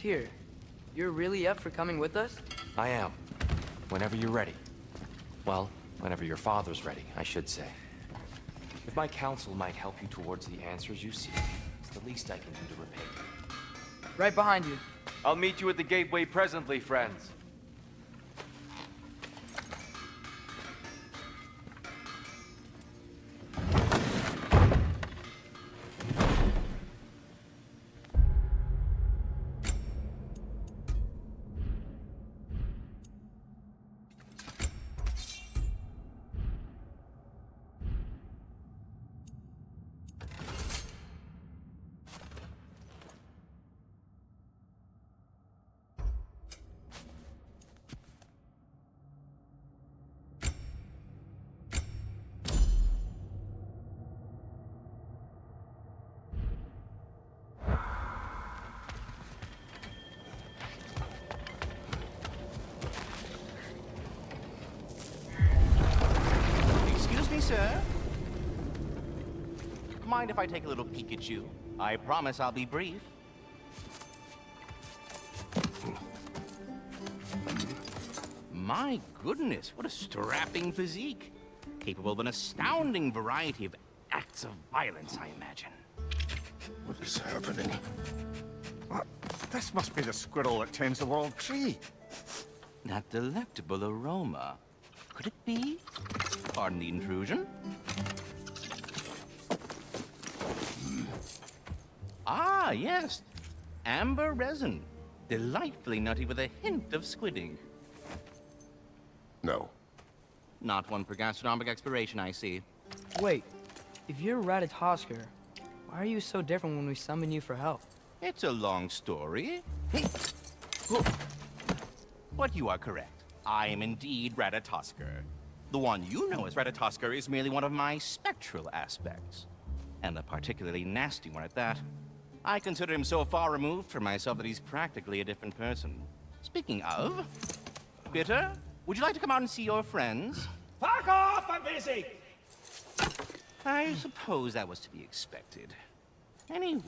Tyr, you're really up for coming with us? I am. Whenever you're ready. Well, whenever your father's ready, I should say. If my counsel might help you towards the answers you seek, it's the least I can do to repay you. Right behind you. I'll meet you at the gateway presently, friends. Excuse me, sir. Mind if I take a little peek at you? I promise I'll be brief. My goodness, what a strapping physique. Capable of an astounding variety of acts of violence, I imagine. What is happening? This must be the squirrel that tends the world tree. That delectable aroma. Could it be? Pardon the intrusion. Ah, yes. Amber resin. Delightfully nutty with a hint of squidding. No. Not one for gastronomic exploration, I see. Wait, if you're Ratatoskr, why are you so different when we summon you for help? It's a long story. But you are correct. I am indeed Ratatoskr. The one you know as Ratatoskr is merely one of my spectral aspects. And a particularly nasty one at that. I consider him so far removed from myself that he's practically a different person. Speaking of... Bitter, would you like to come out and see your friends? Fuck off! I'm busy! I suppose that was to be expected. Anyway...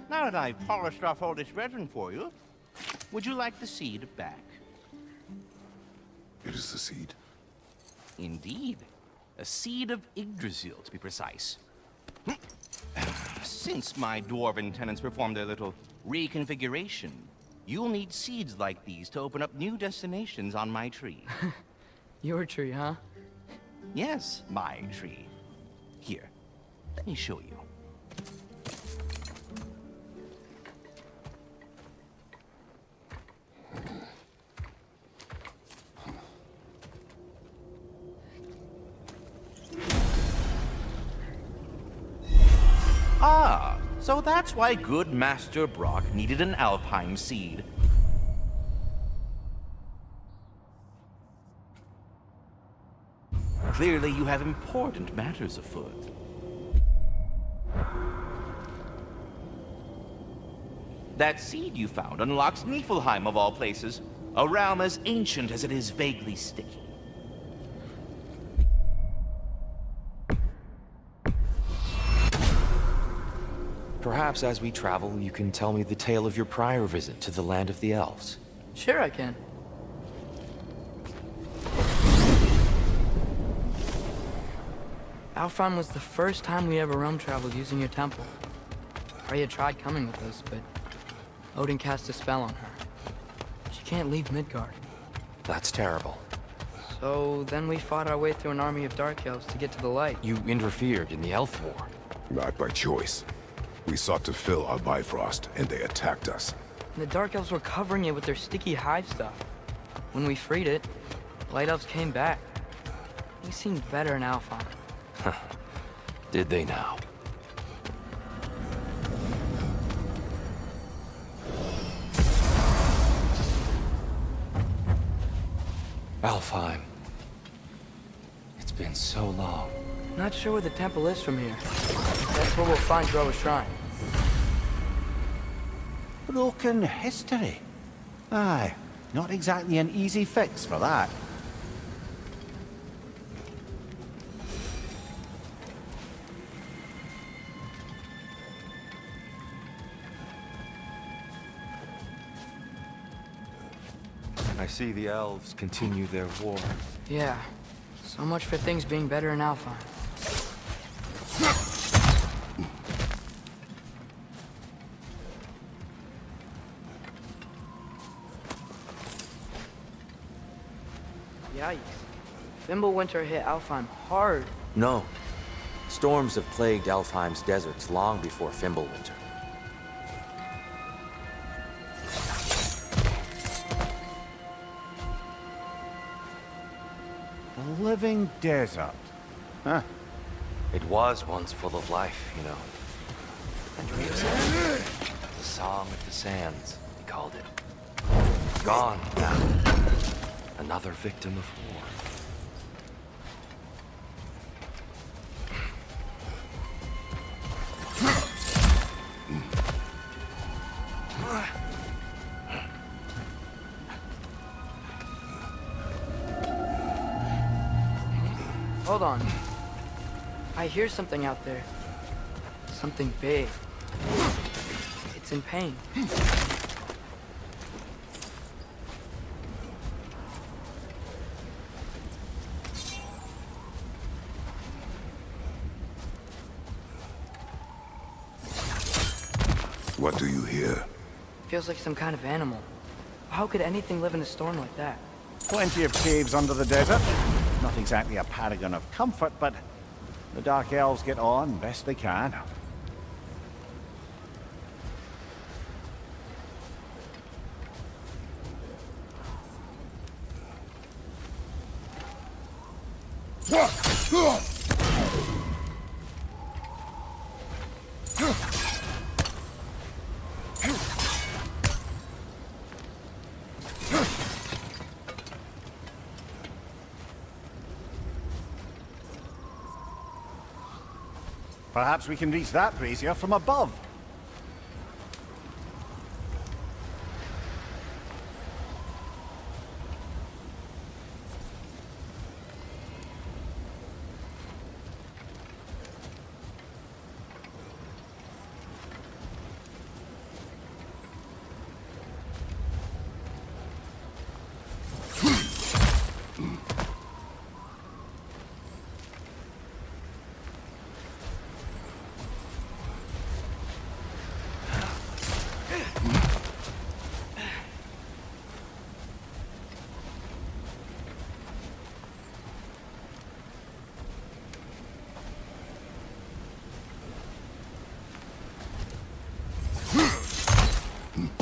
Now that I've polished off all this resin for you, would you like the seed back? It is the seed. Indeed. A seed of Yggdrasil, to be precise. Since my dwarven tenants performed their little reconfiguration, you'll need seeds like these to open up new destinations on my tree. Your tree, huh? Yes, my tree. Here, let me show you. Ah, so that's why good Master Brock needed an Alfheim seed. Clearly you have important matters afoot. That seed you found unlocks Niflheim of all places, a realm as ancient as it is vaguely sticky. Perhaps as we travel, you can tell me the tale of your prior visit to the land of the elves. Sure I can. Alfheim was the first time we ever realm traveled using your temple. Freya tried coming with us, but Odin cast a spell on her. She can't leave Midgard. That's terrible. So then we fought our way through an army of dark elves to get to the light. You interfered in the Elf War. Not by choice. We sought to fill our Bifrost, and they attacked us. And the dark elves were covering it with their sticky hive stuff. When we freed it, light elves came back. They seemed better in Alfheim. Did they now? Alfheim. It's been so long. Not sure where the temple is from here. That's where we'll find Groa's shrine. Broken history. Aye, not exactly an easy fix for that. I see the elves continue their war. Yeah. So much for things being better in Alfheim. Yikes. Fimbulwinter hit Alfheim hard. No. Storms have plagued Alfheim's deserts long before Fimbulwinter. The living desert. Huh. It was once full of life, you know. Atreus had it. The Song of the Sands, he called it. Gone now. Another victim of war. Hold on. I hear something out there. Something big. It's in pain. What do you hear? Feels like some kind of animal. How could anything live in a storm like that? Plenty of caves under the desert. Not exactly a paragon of comfort, but the Dark Elves get on best they can. Perhaps we can reach that brazier from above.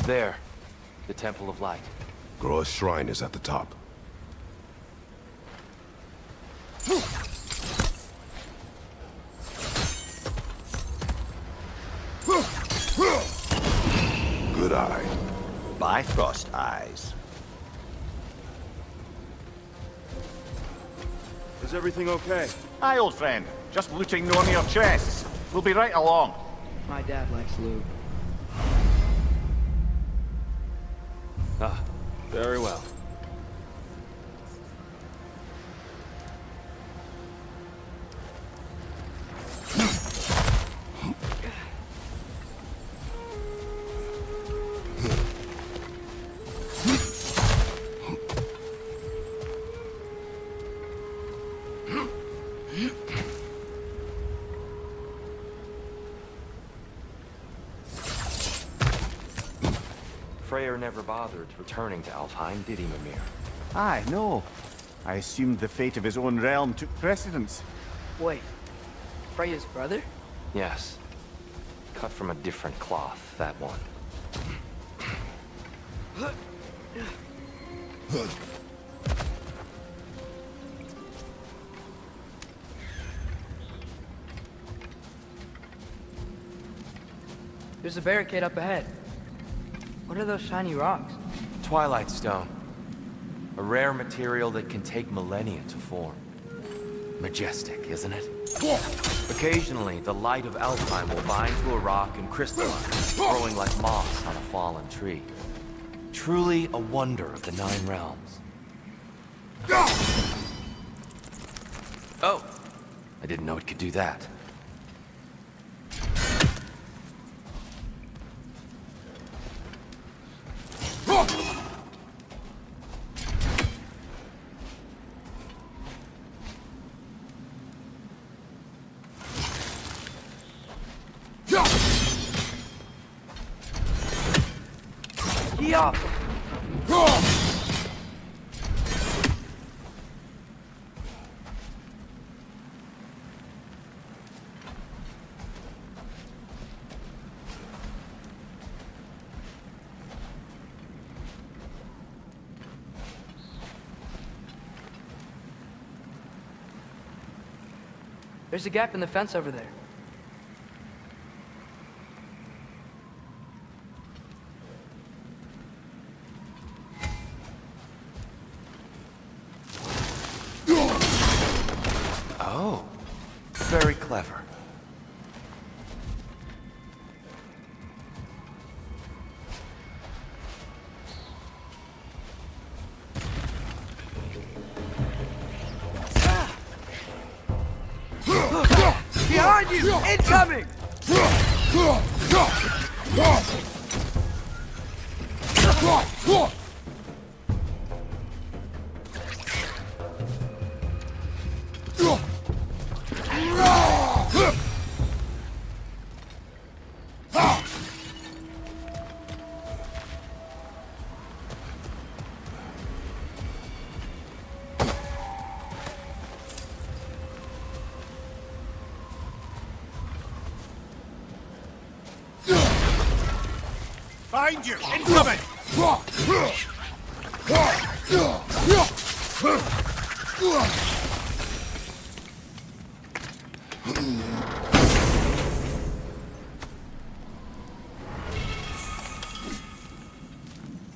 There. The Temple of Light. Groa's shrine is at the top. Good eye. Bifrost eyes. Is everything okay? Aye, old friend. Just looting one of your chests. We'll be right along. My dad likes loot. Ah, very well. Freyr never bothered returning to Alfheim, did he, Mimir? Aye, no. I assumed the fate of his own realm took precedence. Wait. Freya's brother? Yes. Cut from a different cloth, that one. There's a barricade up ahead. What are those shiny rocks? Twilight Stone. A rare material that can take millennia to form. Majestic, isn't it? Occasionally, the light of Alfheim will bind to a rock and crystallize, growing like moss on a fallen tree. Truly a wonder of the Nine Realms. Oh! I didn't know it could do that. Ski up! There's a gap in the fence over there. Oh, very clever. Behind you! Incoming! Behind you! Incoming!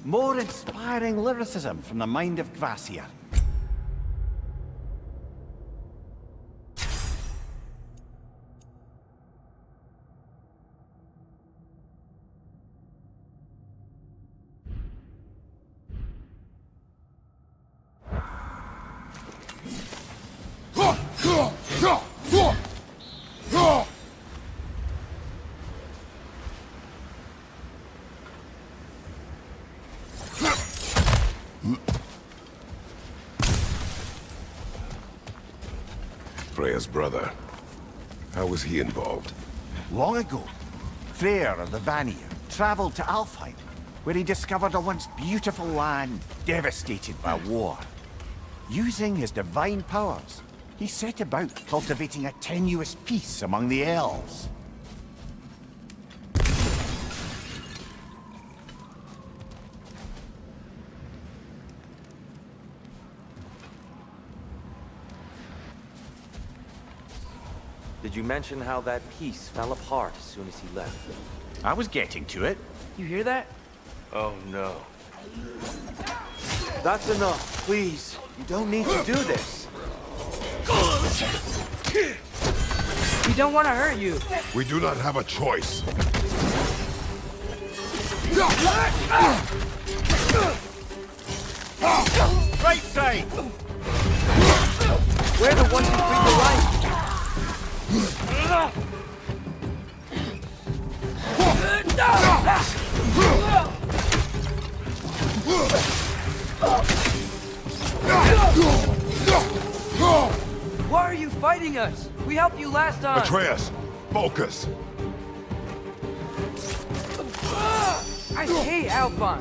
More inspiring lyricism from the mind of Kvasir. Freya's brother. How was he involved? Long ago, Freyr of the Vanir traveled to Alfheim, where he discovered a once beautiful land devastated by war. Using his divine powers, he set about cultivating a tenuous peace among the elves. Did you mention how that piece fell apart as soon as he left? I was getting to it. You hear that? Oh no. That's enough, please. You don't need to do this. We don't want to hurt you. We do not have a choice. Right side! We're the ones who bring the light. Why are you fighting us? We helped you last time. Atreus, focus. I hate Alfheim.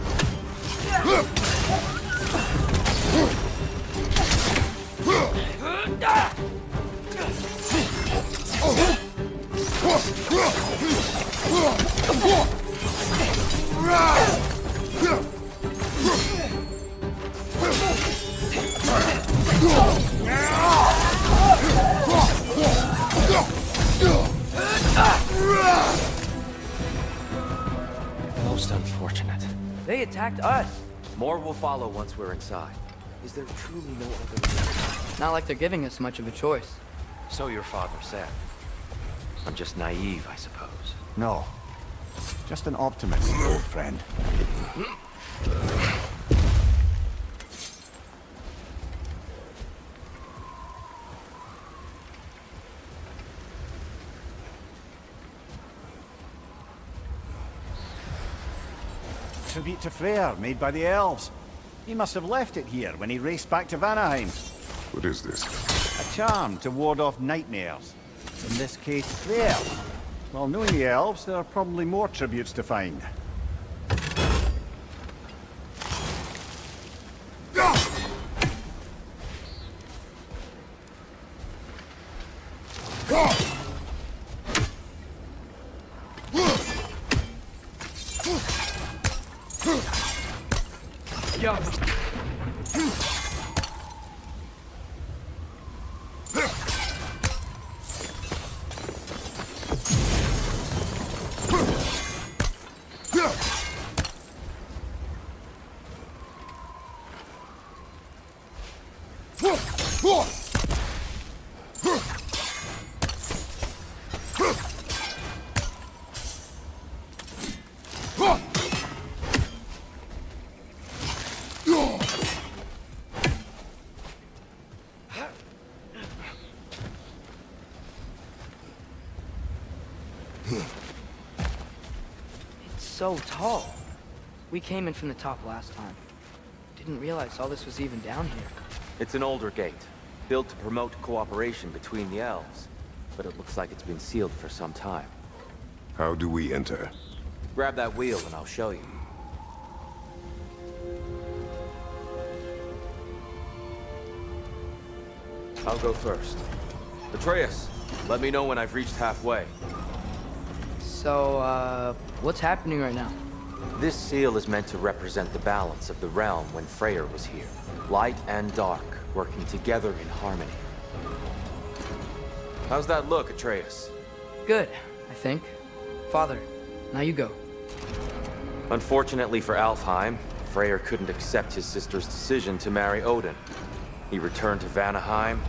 Most unfortunate. They attacked us. More will follow once we're inside. Is there truly no other way? Not like they're giving us much of a choice. So your father said. I'm just naive, I suppose. No, just an optimist, old friend. Tribute to Freyr, made by the elves. He must have left it here when he raced back to Vanaheim. What is this? A charm to ward off nightmares. In this case, Freyr. Well, knowing the elves, there are probably more tributes to find. Yo. It's so tall. We came in from the top last time. Didn't realize all this was even down here. It's an older gate, built to promote cooperation between the elves. But it looks like it's been sealed for some time. How do we enter? Grab that wheel and I'll show you. I'll go first. Atreus, let me know when I've reached halfway. So, what's happening right now? This seal is meant to represent the balance of the realm when Freyr was here. Light and dark, working together in harmony. How's that look, Atreus? Good, I think. Father, now you go. Unfortunately for Alfheim, Freyr couldn't accept his sister's decision to marry Odin. He returned to Vanaheim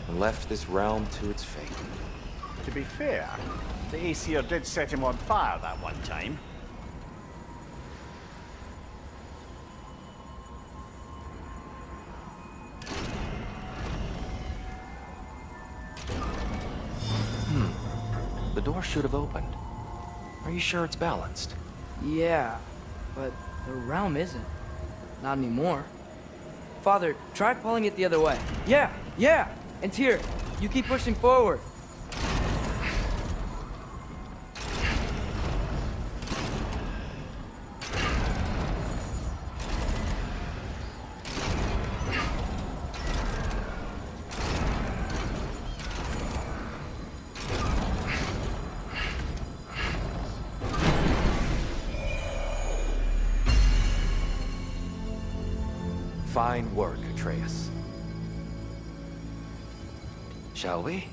and left this realm to its fate. To be fair, the Aesir did set him on fire that one time. The door should have opened. Are you sure it's balanced? Yeah, but the realm isn't. Not anymore. Father, try pulling it the other way. Yeah! And Tyr, you keep pushing forward. Fine work, Atreus. Shall we?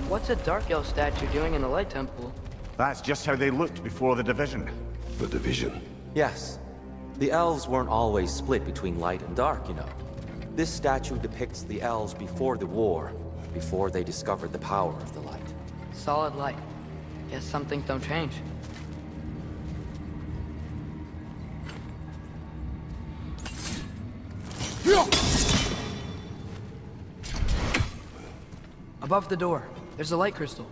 What's a Dark Elf statue doing in the Light Temple? That's just how they looked before the division. The division. Yes. The elves weren't always split between light and dark, you know. This statue depicts the elves before the war, before they discovered the power of the light. Solid light. Guess some things don't change. Above the door, there's a light crystal.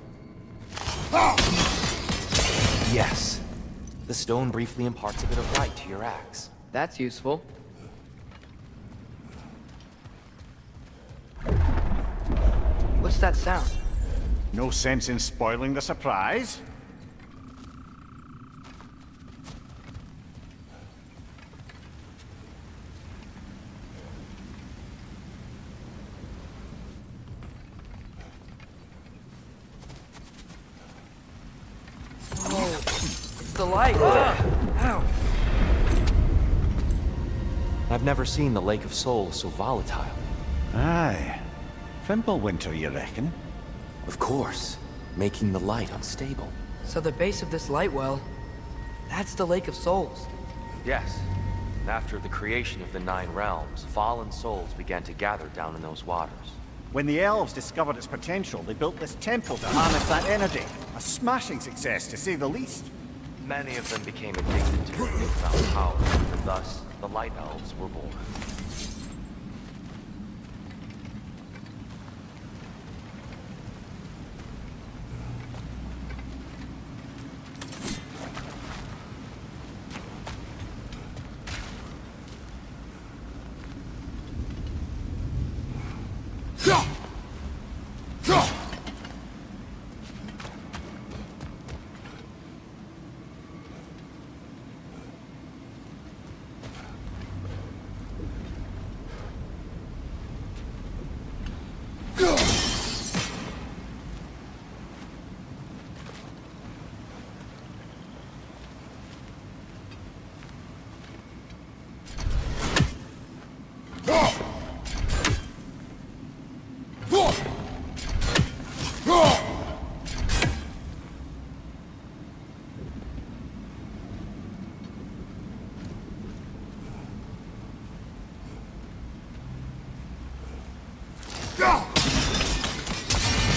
Yes. The stone briefly imparts a bit of light to your axe. That's useful. What's that sound? No sense in spoiling the surprise. Oh, it's the light. Ow. I've never seen the Lake of Souls so volatile. Aye. Fimbulwinter, you reckon? Of course, making the light unstable. So the base of this light well, that's the Lake of Souls. Yes. And after the creation of the Nine Realms, fallen souls began to gather down in those waters. When the elves discovered its potential, they built this temple to harness that energy. A smashing success, to say the least. Many of them became addicted to the newfound power, and thus, the Light Elves were born.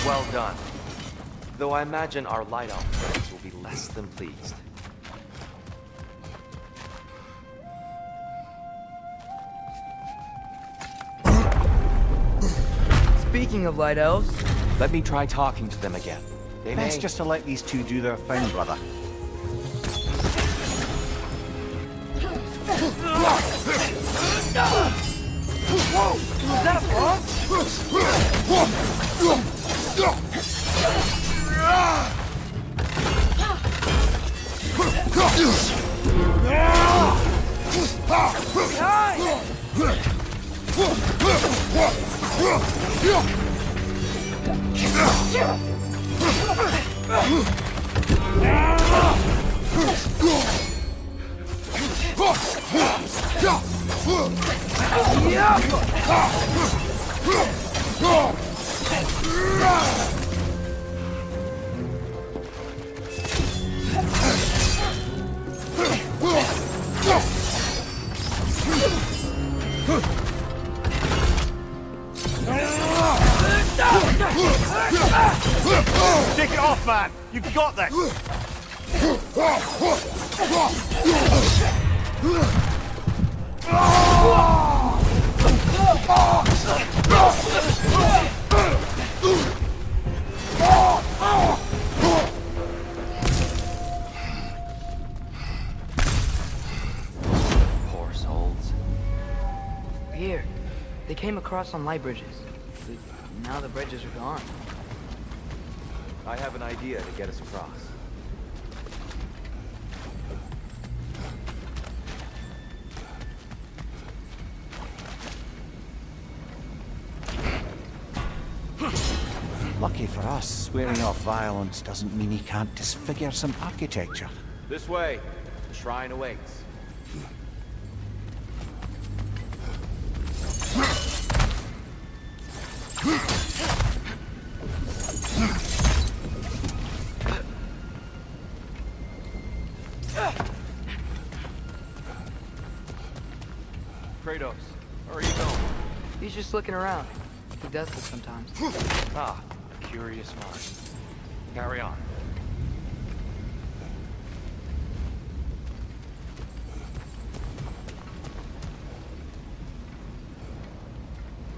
Well done. Though I imagine our light elf friends will be less than pleased. Speaking of light elves, Let me try talking to them again. They may... Best just to let these two do their thing, brother. was that a bomb? Take it off, man! You've got this! Poor souls. Here, they came across on light bridges. But now the bridges are gone. I have an idea to get us across. Lucky for us, swearing off violence doesn't mean he can't disfigure some architecture. This way. The shrine awaits. Kratos, where are you going? He's just looking around. He does this sometimes. Ah, a curious mind. Carry on.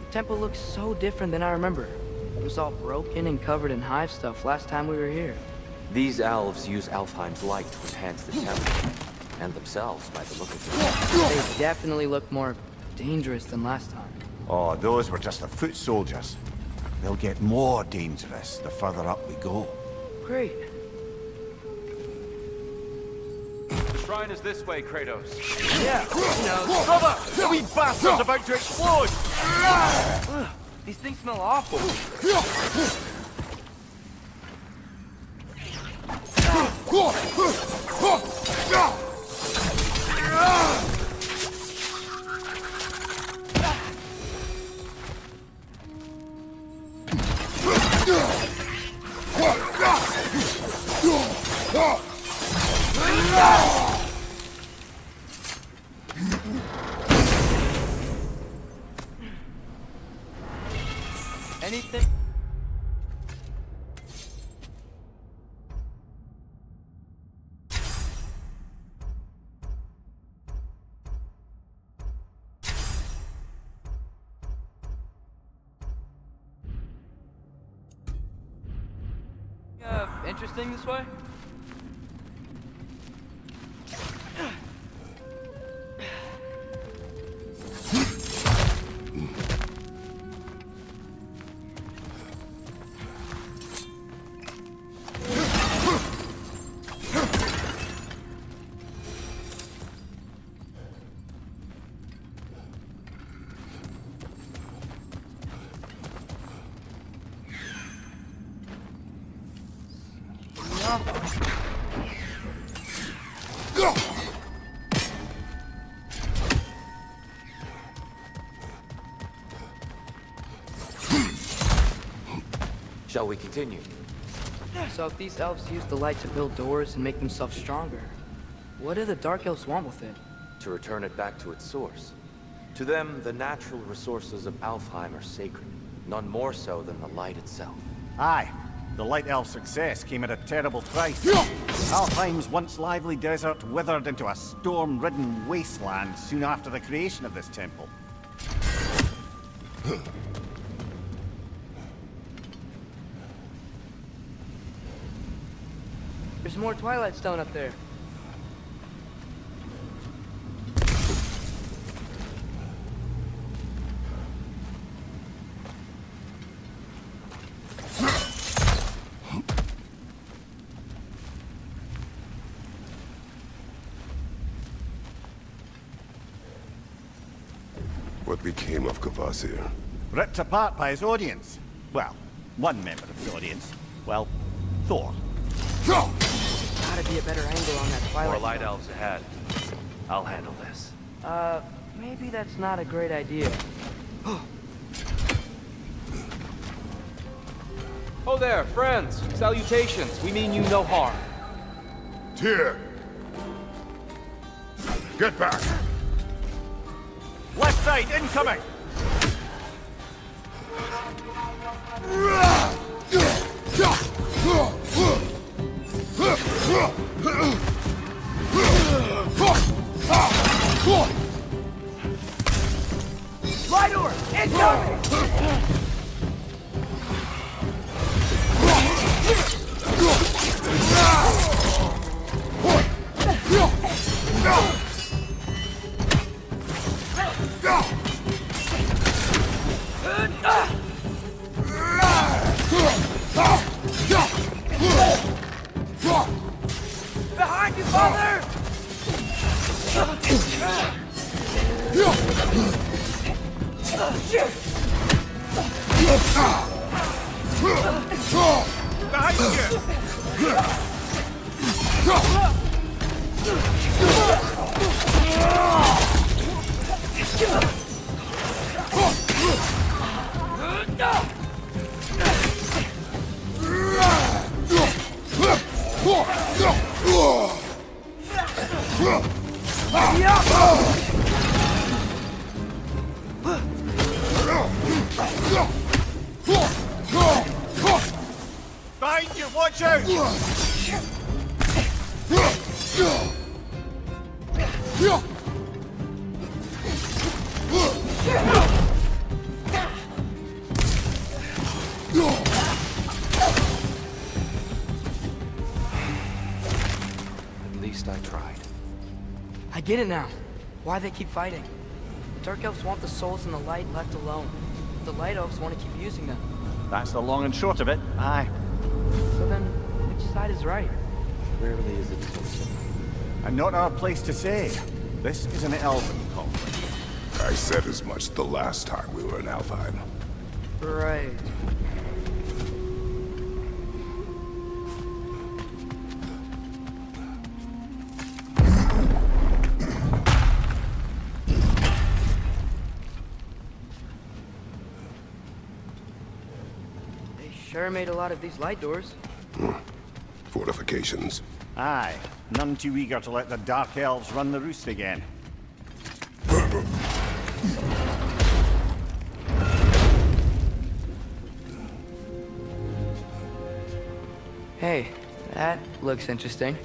The temple looks so different than I remember. It was all broken and covered in hive stuff last time we were here. These elves use Alfheim's light to enhance the temple. And themselves, by the look of it. They definitely look more dangerous than last time. Oh, those were just the foot soldiers. They'll get more dangerous the further up we go. Great. The shrine is this way, Kratos. Yeah, you know. Brother! The wee bastard's about to explode! Ugh, these things smell awful. Anything? Interesting this way? Shall we continue? So if these elves use the light to build doors and make themselves stronger, what do the Dark Elves want with it? To return it back to its source. To them, the natural resources of Alfheim are sacred, none more so than the light itself. Aye. The Light Elf's success came at a terrible price. Alfheim's once lively desert withered into a storm-ridden wasteland soon after the creation of this temple. There's more Twilight Stone up there. What became of Kvasir? Ripped apart by his audience. Well, one member of his audience. Well, Thor. Gotta be a better angle on that More Twilight light elves ahead. I'll handle this. Stone. Maybe that's not a great idea. Oh there, friends. Salutations. We mean you no harm. Tyr! Get back! Left side, incoming! Lightor! Incoming! Behind you, father! Behind you! Behind you, watch out! At least I tried. I get it now. Why they keep fighting. The Dark Elves want the souls in the light left alone. The Light Elves want to keep using them. That's the long and short of it, aye. So then, which side is right? Rarely is it close. And not our place to say. This is an elven conflict. I said as much the last time we were in Alfheim. Right. They sure made a lot of these light doors. Fortifications. Aye, none too eager to let the Dark Elves run the roost again. Hey, that looks interesting.